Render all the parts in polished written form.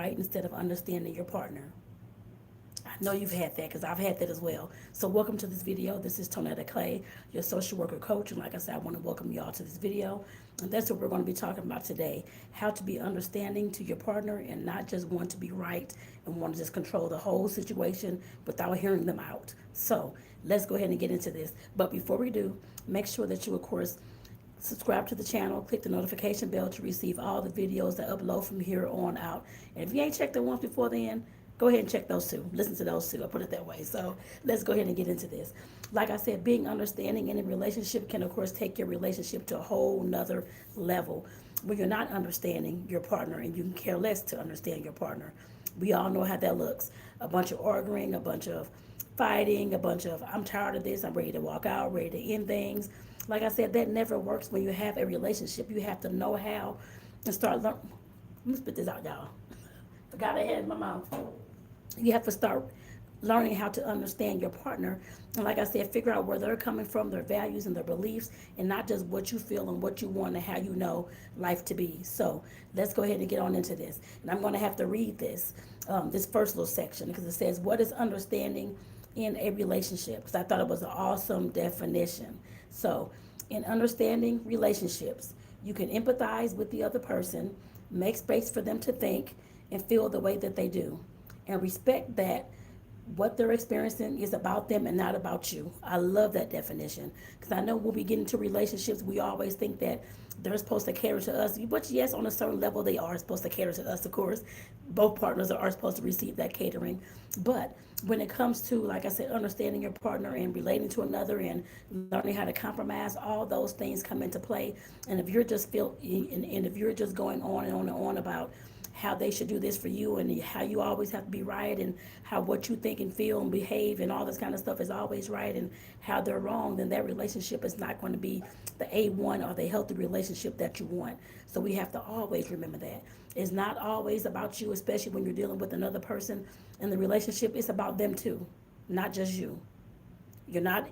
right instead of understanding your partner. I know you've had that because I've had that as well. So welcome to this video. This is Tonetta Clay, your social worker coach. And like I said, I want to welcome you all to this video. And that's what we're going to be talking about today. How to be understanding to your partner and not just want to be right and want to just control the whole situation without hearing them out. So let's go ahead and get into this. But before we do, make sure that you, of course, subscribe to the channel, click the notification bell to receive all the videos that upload from here on out. And if you ain't checked the ones before then, go ahead and check those too. Listen to those too. I put it that way. So let's go ahead and get into this. Like I said, being understanding in a relationship can, of course, take your relationship to a whole nother level where you're not understanding your partner and you can care less to understand your partner. We all know how that looks. A bunch of arguing, a bunch of fighting, a bunch of I'm tired of this, I'm ready to walk out, ready to end things. Like I said, that never works when you have a relationship. You have to know how and start learning. Let me spit this out, y'all. Forgot I had it in my mouth. You have to start learning how to understand your partner. And like I said, figure out where they're coming from, their values and their beliefs, and not just what you feel and what you want and how you know life to be. So let's go ahead and get on into this. And I'm going to have to read this first little section because it says, what is understanding in a relationship? Because I thought it was an awesome definition. So in understanding relationships, you can empathize with the other person, make space for them to think and feel the way that they do, and respect that what they're experiencing is about them and not about you. I love that definition because I know when we get into relationships, we always think that they're supposed to cater to us. But yes, on a certain level, they are supposed to cater to us, of course. Both partners are supposed to receive that catering. But when it comes to, like I said, understanding your partner and relating to another and learning how to compromise, all those things come into play. And if you're just and if you're just going on and on and on about how they should do this for you and how you always have to be right and how what you think and feel and behave and all this kind of stuff is always right and how they're wrong, then that relationship is not going to be the A1 or the healthy relationship that you want. So we have to always remember that. It's not always about you, especially when you're dealing with another person in the relationship. It's about them too, not just you. You're not,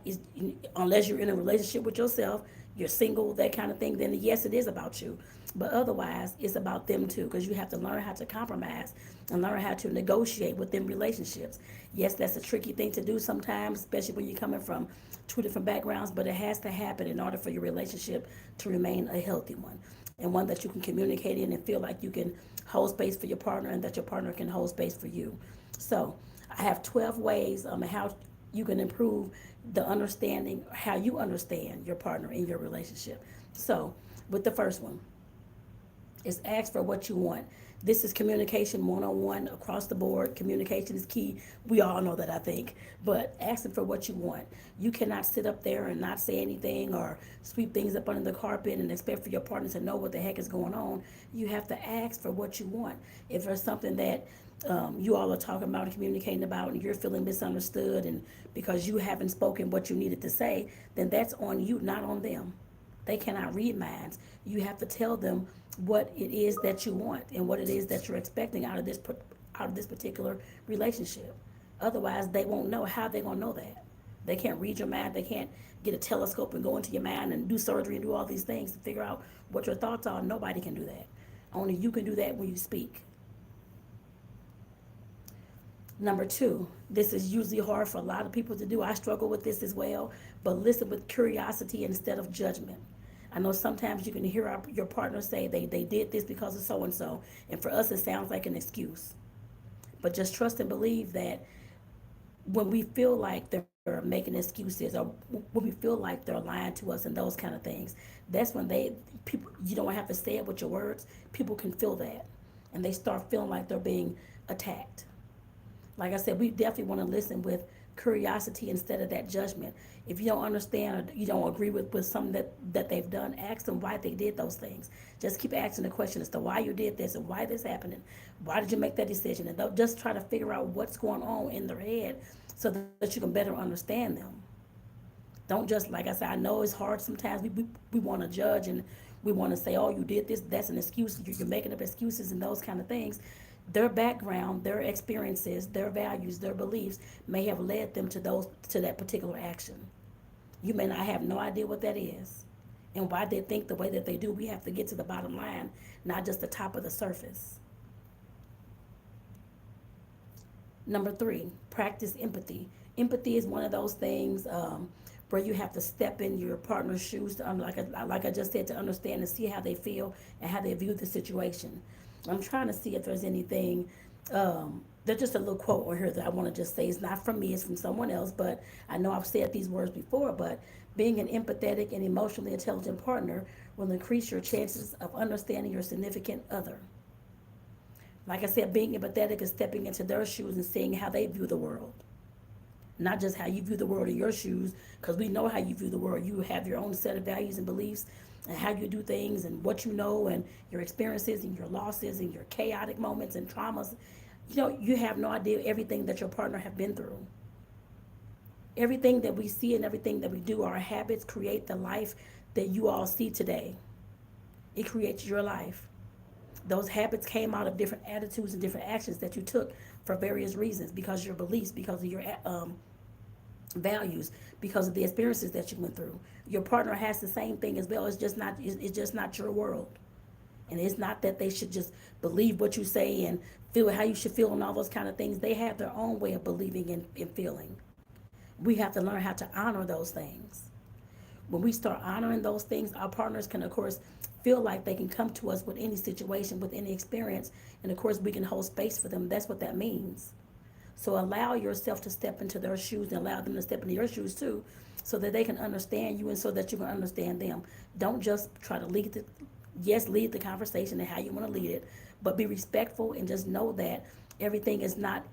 unless you're in a relationship with yourself, you're single, that kind of thing, then yes, it is about you. But otherwise, it's about them too, because you have to learn how to compromise and learn how to negotiate within relationships. Yes, that's a tricky thing to do sometimes, especially when you're coming from two different backgrounds, but it has to happen in order for your relationship to remain a healthy one and one that you can communicate in and feel like you can hold space for your partner and that your partner can hold space for you. So I have 12 ways how you can improve the understanding, how you understand your partner in your relationship. So with the first one, is ask for what you want. This is communication 101 across the board. Communication is key. We all know that, I think. But asking for what you want. You cannot sit up there and not say anything or sweep things up under the carpet and expect for your partner to know what the heck is going on. You have to ask for what you want. If there's something that you all are talking about and communicating about and you're feeling misunderstood and because you haven't spoken what you needed to say, then that's on you, not on them. They cannot read minds. You have to tell them what it is that you want and what it is that you're expecting out of this particular relationship. Otherwise, they won't know how they're gonna know that. They can't read your mind. They can't get a telescope and go into your mind and do surgery and do all these things to figure out what your thoughts are. Nobody can do that. Only you can do that when you speak. Number two, this is usually hard for a lot of people to do. I struggle with this as well, but listen with curiosity instead of judgment. I know sometimes you can hear your partner say they did this because of so and so, and for us it sounds like an excuse. But just trust and believe that when we feel like they're making excuses or when we feel like they're lying to us and those kind of things, that's when people, you don't have to say it with your words, people can feel that and they start feeling like they're being attacked. Like I said, we definitely want to listen with curiosity instead of that judgment. If you don't understand or you don't agree with something that they've done, ask them why they did those things. Just keep asking the question as to why you did this and why this happened and why did you make that decision. And they'll just try to figure out what's going on in their head so that you can better understand them. Don't just, like I said, I know it's hard sometimes. We want to judge and we want to say, oh, you did this, that's an excuse. You're making up excuses and those kind of things. Their background, their experiences, their values, their beliefs may have led them to that particular action. You may not have no idea what that is and why they think the way that they do. We have to get to the bottom line, not just the top of the surface. Number three, practice empathy. Empathy is one of those things where you have to step in your partner's shoes, to, like I just said, to understand and see how they feel and how they view the situation. I'm trying to see if there's anything. There's just a little quote on here that I want to just say. It's not from me, it's from someone else, but I know I've said these words before. But being an empathetic and emotionally intelligent partner will increase your chances of understanding your significant other. Like I said, being empathetic is stepping into their shoes and seeing how they view the world. Not just how you view the world in your shoes, because we know how you view the world. You have your own set of values and beliefs and how you do things and what you know and your experiences and your losses and your chaotic moments and traumas. You have no idea everything that your partner have been through. Everything that we see and everything that we do, our habits create the life that you all see today. It creates your life. Those habits came out of different attitudes and different actions that you took for various reasons, because of your beliefs, because of your values, because of the experiences that you went through. Your partner has the same thing as well. It's just not your world. And it's not that they should just believe what you say and feel how you should feel and all those kind of things. They have their own way of believing and feeling. We have to learn how to honor those things. When we start honoring those things, our partners can, of course, feel like they can come to us with any situation, with any experience, and of course, we can hold space for them. That's what that means. So allow yourself to step into their shoes and allow them to step into your shoes too, so that they can understand you and so that you can understand them. Don't just try to lead the conversation and how you want to lead it, but be respectful and just know that everything is not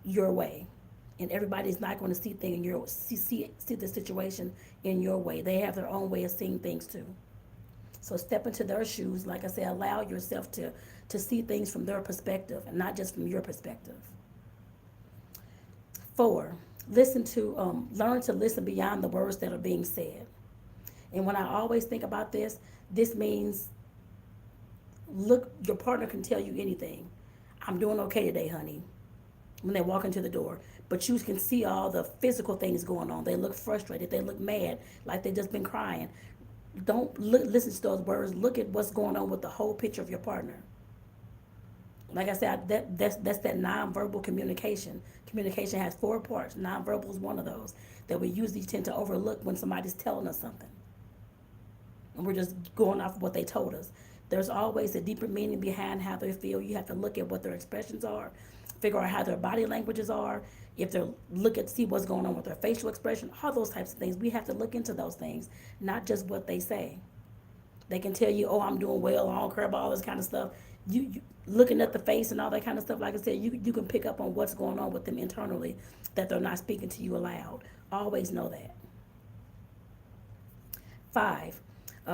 your way. And everybody's not going to see things in your see the situation in your way. They have their own way of seeing things too. So step into their shoes. Like I said, allow yourself to see things from their perspective and not just from your perspective. 4, learn to listen beyond the words that are being said. And when I always think about this means, look, your partner can tell you anything. I'm doing okay today, honey, when they walk into the door. But you can see all the physical things going on. They look frustrated. They look mad, like they've just been crying. Don't listen to those words. Look at what's going on with the whole picture of your partner. Like I said, that's that nonverbal communication. Communication has 4 parts. Nonverbal is one of those that we usually tend to overlook when somebody's telling us something. And we're just going off of what they told us. There's always a deeper meaning behind how they feel. You have to look at what their expressions are, figure out how their body languages are, if they're see what's going on with their facial expression, all those types of things. We have to look into those things, not just what they say. They can tell you, oh, I'm doing well, I don't care about all this kind of stuff. You looking at the face and all that kind of stuff, like I said, you can pick up on what's going on with them internally, that they're not speaking to you aloud. Always know that. 5,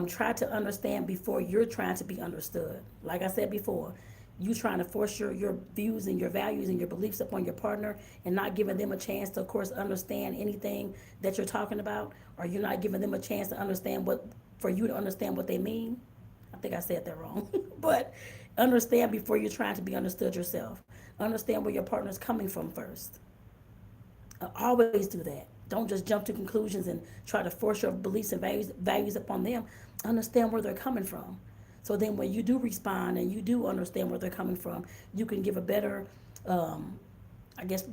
try to understand before you're trying to be understood. Like I said before, you trying to force your views and your values and your beliefs upon your partner and not giving them a chance to, of course, understand anything that you're talking about, or you're not giving them a chance to understand for you to understand what they mean. I think I said that wrong. But understand before you're trying to be understood yourself. Understand where your partner's coming from first. Always do that. Don't just jump to conclusions and try to force your beliefs and values upon them. Understand where they're coming from. So then when you do respond and you do understand where they're coming from, you can give a better,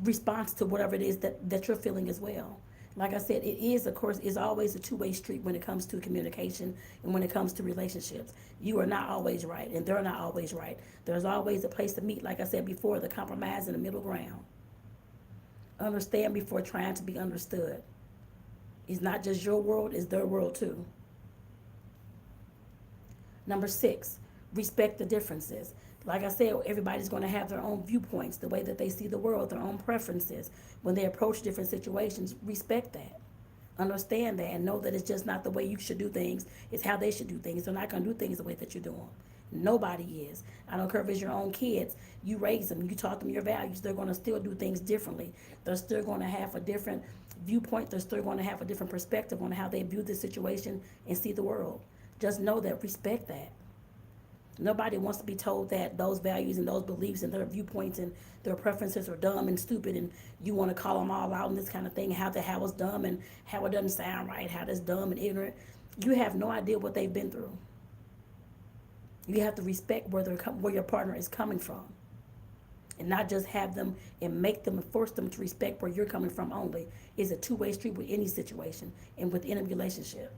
response to whatever it is that you're feeling as well. Like I said, it is, of course, is always a two-way street when it comes to communication and when it comes to relationships. You are not always right, and they're not always right. There's always a place to meet, like I said before, the compromise in the middle ground. Understand before trying to be understood. It's not just your world, it's their world too. Number 6, respect the differences. Like I said, everybody's going to have their own viewpoints, the way that they see the world, their own preferences. When they approach different situations, respect that. Understand that and know that it's just not the way you should do things. It's how they should do things. They're not going to do things the way that you're doing. Nobody is. I don't care if it's your own kids. You raise them. You taught them your values. They're going to still do things differently. They're still going to have a different viewpoint. They're still going to have a different perspective on how they view the situation and see the world. Just know that. Respect that. Nobody wants to be told that those values and those beliefs and their viewpoints and their preferences are dumb and stupid, and you want to call them all out and this kind of thing, how it's dumb and how it doesn't sound right, how it's dumb and ignorant. You have no idea what they've been through. You have to respect where your partner is coming from. and not just have them and make them and force them to respect where you're coming from only. It's a two-way street with any situation and with any relationship.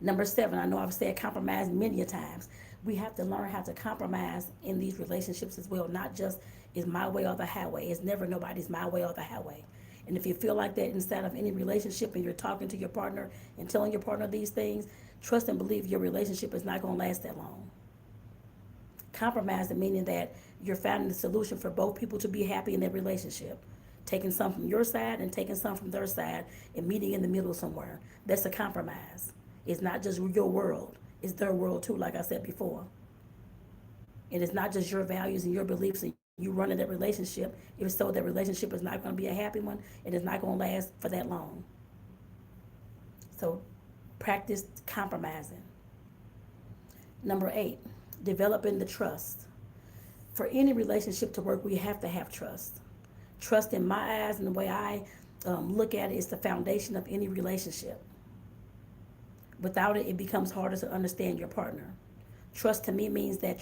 Number 7, I know I've said compromise many a times. We have to learn how to compromise in these relationships as well. Not just is my way or the highway. It's never nobody's my way or the highway. And if you feel like that inside of any relationship and you're talking to your partner and telling your partner these things, trust and believe your relationship is not going to last that long. Compromising meaning that you're finding a solution for both people to be happy in their relationship. Taking some from your side and taking some from their side and meeting in the middle somewhere. That's a compromise. It's not just your world, it's their world too, like I said before. And it's not just your values and your beliefs and you running that relationship. If so, that relationship is not going to be a happy one and it's not going to last for that long. So practice compromising. Number 8, developing the trust. For any relationship to work, we have to have trust. Trust, in my eyes and the way I look at it, is the foundation of any relationship. Without it, it becomes harder to understand your partner. Trust to me means that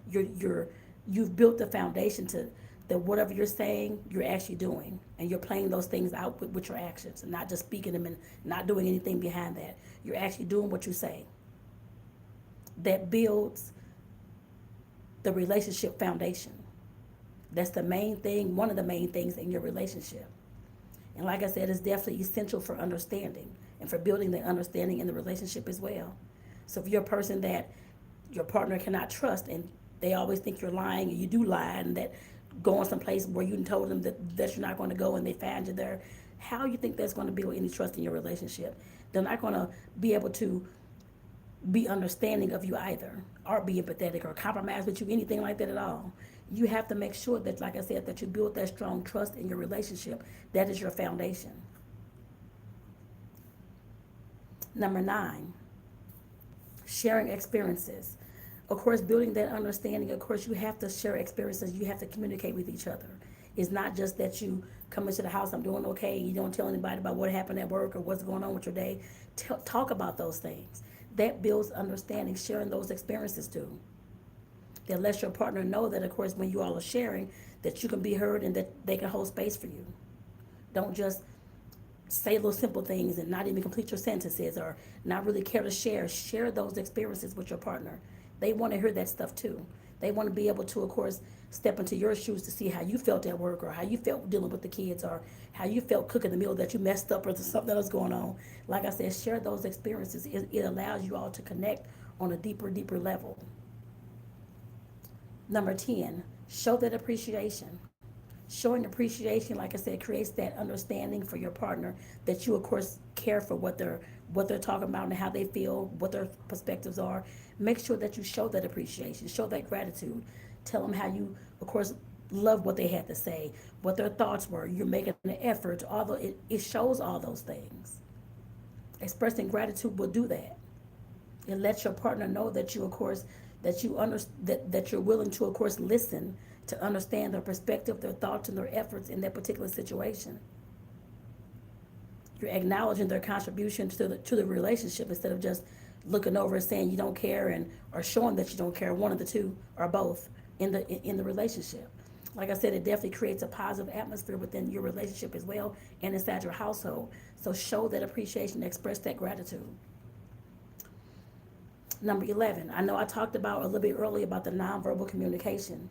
you've built the foundation to that whatever you're saying, you're actually doing, and you're playing those things out with your actions, and not just speaking them and not doing anything behind that. You're actually doing what you say. That builds the relationship foundation. That's the main thing, one of the main things in your relationship. And like I said, it's definitely essential for understanding and for building the understanding in the relationship as well. So if you're a person that your partner cannot trust and they always think you're lying and you do lie and that going someplace where you told them that you're not going to go and they find you there, how you think that's going to build any trust in your relationship? They're not going to be able to be understanding of you either, or be empathetic or compromise with you, anything like that at all. You have to make sure that, like I said, that you build that strong trust in your relationship. That is your foundation. Number 9, sharing experiences. Of course, building that understanding, of course, you have to share experiences. You have to communicate with each other. It's not just that you come into the house, I'm doing okay, and you don't tell anybody about what happened at work or what's going on with your day. Talk about those things. That builds understanding, sharing those experiences too. That lets your partner know that, of course, when you all are sharing, that you can be heard and that they can hold space for you. Don't just say little simple things and not even complete your sentences or not really care to share. Share those experiences with your partner. They want to hear that stuff too. They want to be able to, of course, step into your shoes to see how you felt at work or how you felt dealing with the kids or how you felt cooking the meal that you messed up or something that was going on. Like I said, share those experiences. It allows you all to connect on a deeper level. Number 10, show that appreciation. Showing appreciation, like I said, creates that understanding for your partner that you, of course, care for what they're talking about and how they feel, what their perspectives are. Make sure that you show that appreciation, show that gratitude. Tell them how you, of course, love what they had to say, what their thoughts were. You're making an effort, although it shows all those things. Expressing gratitude will do that. It lets your partner know that you, of course, that you're willing to, of course, listen to understand their perspective, their thoughts, and their efforts in that particular situation. You're acknowledging their contribution to the relationship instead of just looking over and saying you don't care and or showing that you don't care. One of the two or both in the relationship. Like I said, it definitely creates a positive atmosphere within your relationship as well and inside your household. So show that appreciation, express that gratitude. Number 11, I know I talked about a little bit earlier about the nonverbal communication.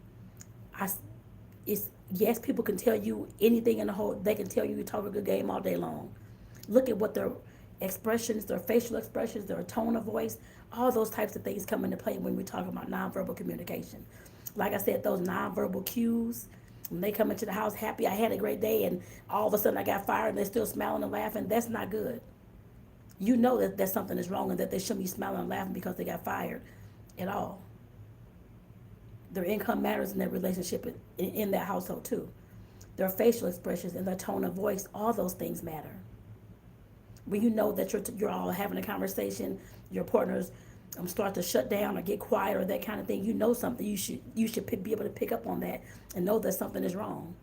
Yes, people can tell you anything in the whole, they can tell you talk a good game all day long. Look at what their expressions, their facial expressions, their tone of voice, all those types of things come into play when we talk about nonverbal communication. Like I said, those nonverbal cues, when they come into the house happy, I had a great day, and all of a sudden I got fired and they're still smiling and laughing, that's not good. You know that something is wrong and that they shouldn't be smiling and laughing because they got fired at all. Their income matters in their relationship in that household too. Their facial expressions and their tone of voice, all those things matter. When you know that you're all having a conversation, your partners start to shut down or get quiet or that kind of thing, you know something. You should be able to pick up on that and know that something is wrong.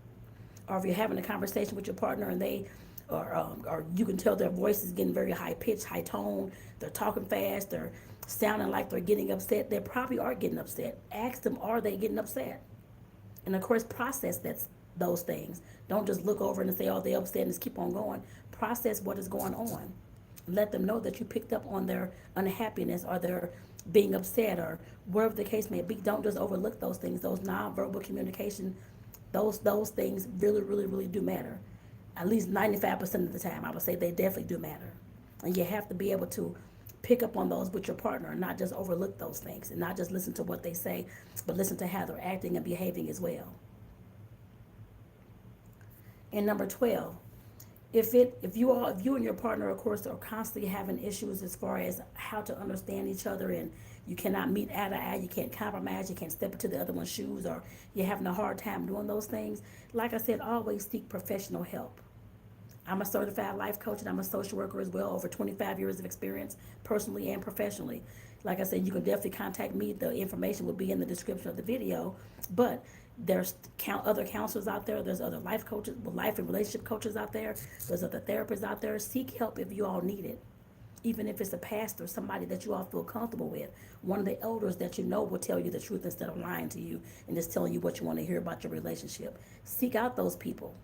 Or if you're having a conversation with your partner and they or you can tell their voice is getting very high pitched, high tone, they're talking fast, they're sounding like they're getting upset, they probably are getting upset. Ask them, are they getting upset? And of course, process those things. Don't just look over and say, oh, they're upset and just keep on going. Process what is going on. Let them know that you picked up on their unhappiness or their being upset or wherever the case may be. Don't just overlook those things. Those nonverbal communication, those things really, really, really do matter. At least 95% of the time, I would say they definitely do matter. And you have to be able to pick up on those with your partner and not just overlook those things and not just listen to what they say, but listen to how they're acting and behaving as well. And number 12, if you and your partner, of course, are constantly having issues as far as how to understand each other, and you cannot meet eye to eye, you can't compromise, you can't step into the other one's shoes, or you're having a hard time doing those things, like I said, always seek professional help. I'm a certified life coach and I'm a social worker as well, over 25 years of experience, personally and professionally. Like I said, you can definitely contact me. The information will be in the description of the video. But there's other counselors out there. There's other life coaches, life and relationship coaches out there. There's other therapists out there. Seek help if you all need it. Even if it's a pastor, somebody that you all feel comfortable with, one of the elders that you know will tell you the truth instead of lying to you and just telling you what you want to hear about your relationship. Seek out those people.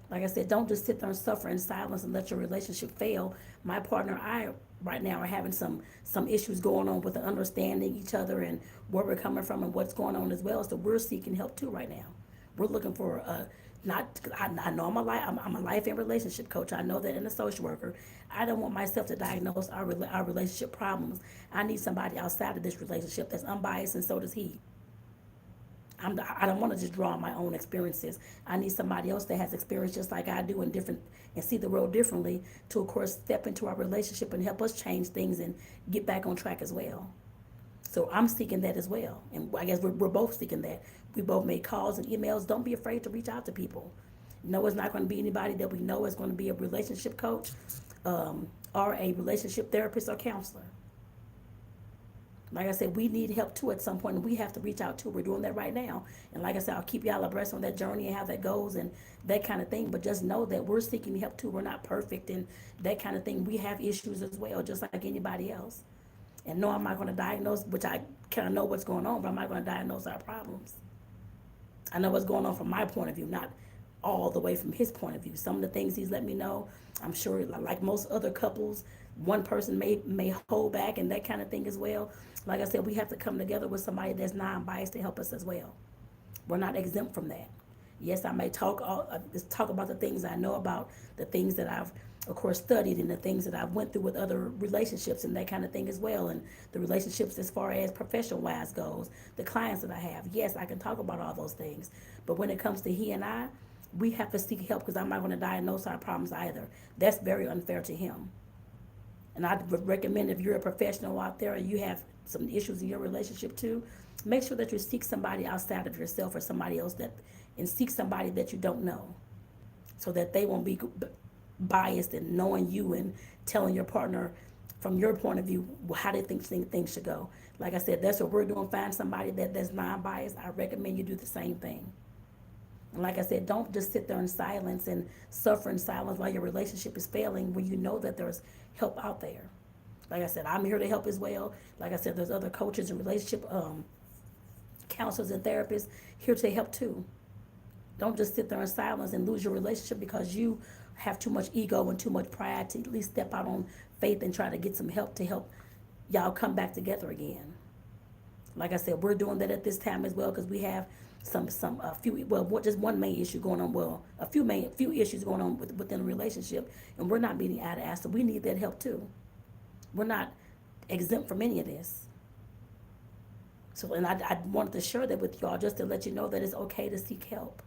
Like I said, don't just sit there and suffer in silence and let your relationship fail. My partner and I right now are having some issues going on with the understanding each other and where we're coming from and what's going on as well. So we're seeking help too right now. We're looking for I know I'm a life and relationship coach. I know that, and a social worker. I don't want myself to diagnose our relationship problems. I need somebody outside of this relationship that's unbiased, and so does he. I don't want to just draw on my own experiences. I need somebody else that has experience just like I do and see the world differently to, of course, step into our relationship and help us change things and get back on track as well. So I'm seeking that as well. And I guess we're both seeking that. We both made calls and emails. Don't be afraid to reach out to people. No, it's not going to be anybody that we know is going to be a relationship coach or a relationship therapist or counselor. Like I said, we need help too at some point, and we have to reach out too. We're doing that right now. And like I said, I'll keep y'all abreast on that journey and how that goes and that kind of thing. But just know that we're seeking help too. We're not perfect and that kind of thing. We have issues as well, just like anybody else. And no, I'm not going to diagnose, which I kind of know what's going on, but I'm not going to diagnose our problems. I know what's going on from my point of view, not all the way from his point of view. Some of the things he's let me know, I'm sure, like most other couples, one person may hold back and that kind of thing as well. Like I said, we have to come together with somebody that's non-biased to help us as well. We're not exempt from that. Yes, I may talk about the things I know about, the things that I've, of course, studied, and the things that I've went through with other relationships and that kind of thing as well, and the relationships as far as professional-wise goes, the clients that I have. Yes, I can talk about all those things. But when it comes to he and I, we have to seek help because I'm not going to diagnose our problems either. That's very unfair to him. And I would recommend if you're a professional out there and you have some issues in your relationship too, make sure that you seek somebody outside of yourself or somebody else and seek somebody that you don't know so that they won't be biased in knowing you and telling your partner from your point of view how they think things should go. Like I said, that's what we're doing. Find somebody that's non-biased. I recommend you do the same thing. And like I said, don't just sit there in silence and suffer in silence while your relationship is failing when you know that there's help out there. Like I said, I'm here to help as well. Like I said, there's other coaches and relationship counselors and therapists here to help too. Don't just sit there in silence and lose your relationship because you have too much ego and too much pride to at least step out on faith and try to get some help to help y'all come back together again. Like I said, we're doing that at this time as well because we have just one main issue going on. A few issues going on within a relationship, and we're not meeting eye to eye. So we need that help too. We're not exempt from any of this. So, and I wanted to share that with y'all just to let you know that it's okay to seek help,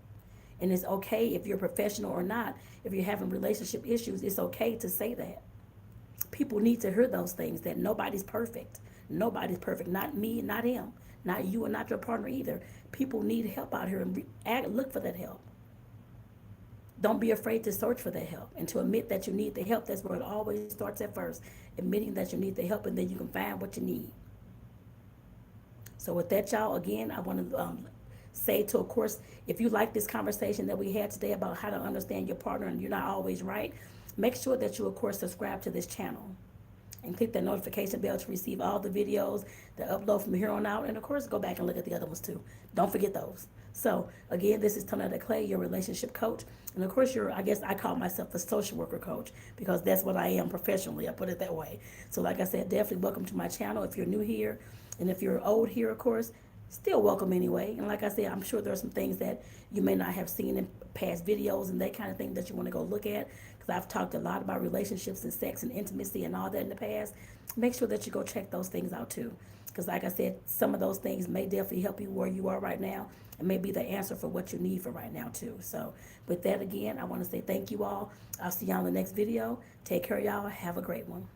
and it's okay if you're professional or not. If you're having relationship issues, it's okay to say that. People need to hear those things. That nobody's perfect. Nobody's perfect. Not me, not him, not you, and not your partner either. People need help out here and look for that help. Don't be afraid to search for that help and to admit that you need the help. That's where it always starts at first. Admitting that you need the help, and then you can find what you need. So with that, y'all, again, I want to say to, of course, if you like this conversation that we had today about how to understand your partner and you're not always right, make sure that you, of course, subscribe to this channel. and click that notification bell to receive all the videos that upload from here on out. And of course, go back and look at the other ones too. Don't forget those. So again, this is Tonetta Clay, your relationship coach. And of course, I guess I call myself a social worker coach because that's what I am professionally. I put it that way. So like I said, definitely welcome to my channel if you're new here. And if you're old here, of course, still welcome anyway. And like I said, I'm sure there are some things that you may not have seen in past videos and that kind of thing that you want to go look at, because I've talked a lot about relationships and sex and intimacy and all that in the past. Make sure that you go check those things out too, because like I said, some of those things may definitely help you where you are right now and may be the answer for what you need for right now too. So with that, again, I want to say thank you all. I'll see y'all in the next video. Take care, y'all. Have a great one.